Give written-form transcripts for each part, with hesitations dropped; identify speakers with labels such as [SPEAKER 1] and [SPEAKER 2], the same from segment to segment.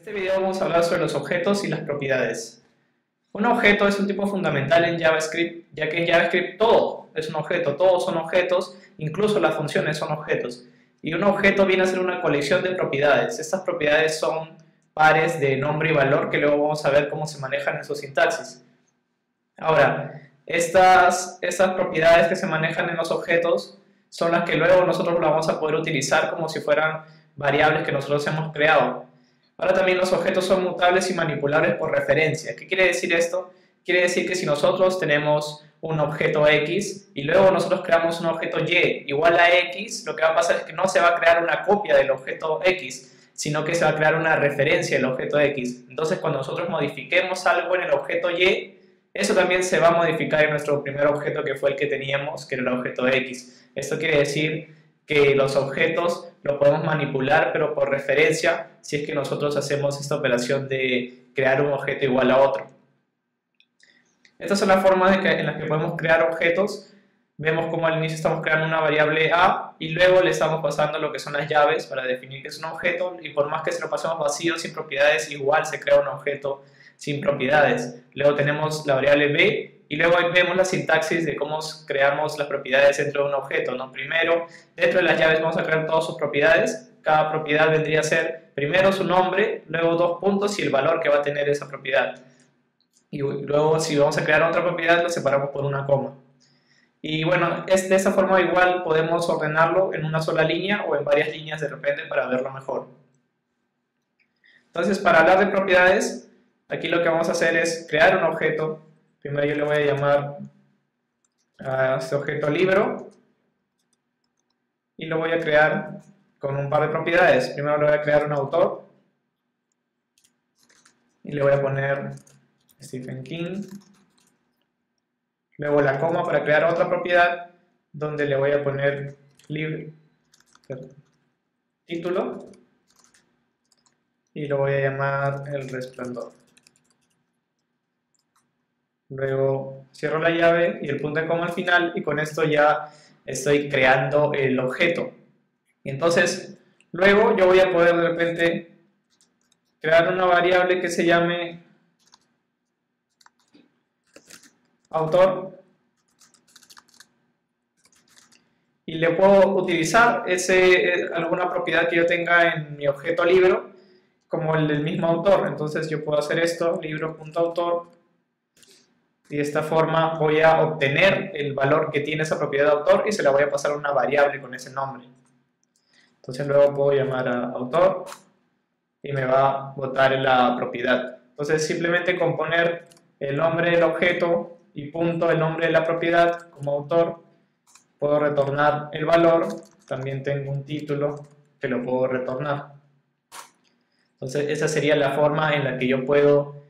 [SPEAKER 1] este video vamos a hablar sobre los objetos y las propiedades. Un objeto es un tipo fundamental en JavaScript, ya que en JavaScript todo es un objeto, todos son objetos, incluso las funciones son objetos. Y un objeto viene a ser una colección de propiedades. Estas propiedades son pares de nombre y valor que luego vamos a ver cómo se manejan en su sintaxis. Ahora, estas propiedades que se manejan en los objetos son las que luego nosotros vamos a poder utilizar como si fueran variables que nosotros hemos creado. Ahora también los objetos son mutables y manipulables por referencia. ¿Qué quiere decir esto? Quiere decir que si nosotros tenemos un objeto X y luego nosotros creamos un objeto Y igual a X, lo que va a pasar es que no se va a crear una copia del objeto X, sino que se va a crear una referencia del objeto X. Entonces, cuando nosotros modifiquemos algo en el objeto Y, eso también se va a modificar en nuestro primer objeto, que fue el que teníamos, que era el objeto X. Esto quiere decir que los objetos los podemos manipular, pero por referencia, si es que nosotros hacemos esta operación de crear un objeto igual a otro. Estas son las formas en las que podemos crear objetos. Vemos como al inicio estamos creando una variable A y luego le estamos pasando lo que son las llaves para definir que es un objeto, y por más que se lo pasemos vacío, sin propiedades, igual se crea un objeto sin propiedades. Luego tenemos la variable B y luego vemos la sintaxis de cómo creamos las propiedades dentro de un objeto, ¿no? Primero, dentro de las llaves vamos a crear todas sus propiedades. Cada propiedad vendría a ser primero su nombre, luego dos puntos y el valor que va a tener esa propiedad. Y luego, si vamos a crear otra propiedad, lo separamos por una coma. Y bueno, de esa forma igual podemos ordenarlo en una sola línea o en varias líneas de repente para verlo mejor. Entonces, para hablar de propiedades, aquí lo que vamos a hacer es crear un objeto. Primero yo le voy a llamar a este objeto libro y lo voy a crear con un par de propiedades. Primero le voy a crear un autor y le voy a poner Stephen King. Luego la coma para crear otra propiedad donde le voy a poner título y lo voy a llamar El Resplandor. Luego cierro la llave y el punto de coma al final, y con esto ya estoy creando el objeto. Entonces, luego yo voy a poder de repente crear una variable que se llame autor y le puedo utilizar alguna propiedad que yo tenga en mi objeto libro como el del mismo autor. Entonces yo puedo hacer esto, libro.autor, y de esta forma voy a obtener el valor que tiene esa propiedad de autor y se la voy a pasar a una variable con ese nombre. Entonces luego puedo llamar a autor y me va a botar la propiedad. Entonces simplemente con poner el nombre del objeto y punto el nombre de la propiedad como autor, puedo retornar el valor. También tengo un título que lo puedo retornar. Entonces esa sería la forma en la que yo puedo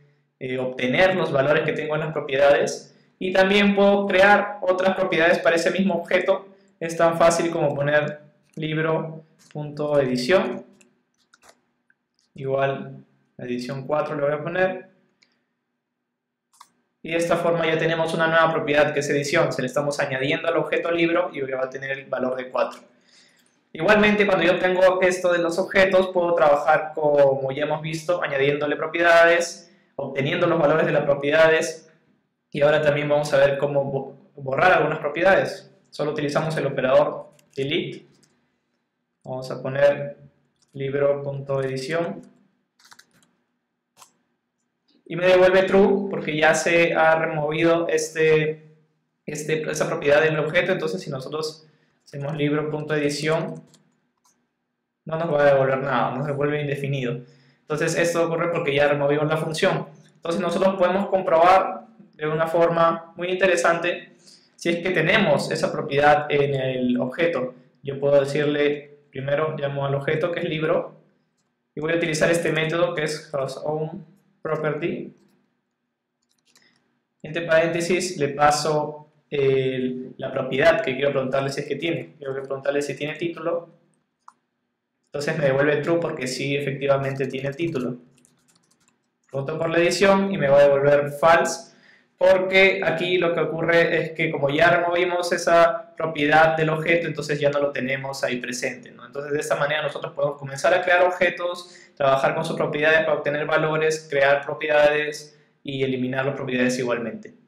[SPEAKER 1] obtener los valores que tengo en las propiedades, y también puedo crear otras propiedades para ese mismo objeto. Es tan fácil como poner libro.edición igual edición 4 le voy a poner, y de esta forma ya tenemos una nueva propiedad que es edición. Se le estamos añadiendo al objeto libro y va a tener el valor de 4. Igualmente, cuando yo tengo esto de los objetos, puedo trabajar como ya hemos visto, añadiéndole propiedades, obteniendo los valores de las propiedades, y ahora también vamos a ver cómo borrar algunas propiedades. Solo utilizamos el operador delete. Vamos a poner libro.edición y me devuelve true porque ya se ha removido esa propiedad del objeto. Entonces si nosotros hacemos libro.edición, no nos va a devolver nada, nos devuelve indefinido. Entonces esto ocurre porque ya removimos la función. Entonces nosotros podemos comprobar de una forma muy interesante si es que tenemos esa propiedad en el objeto. Yo puedo decirle, primero llamo al objeto que es libro y voy a utilizar este método que es houseOwnProperty. Entre paréntesis le paso la propiedad que quiero preguntarle si es que tiene. Quiero preguntarle si tiene título. Entonces me devuelve true porque sí, efectivamente tiene el título. Pregunto por la edición y me va a devolver false porque aquí lo que ocurre es que como ya removimos esa propiedad del objeto, entonces ya no lo tenemos ahí presente, ¿no? Entonces de esta manera nosotros podemos comenzar a crear objetos trabajar con sus propiedades para obtener valores, crear propiedades y eliminar las propiedades igualmente.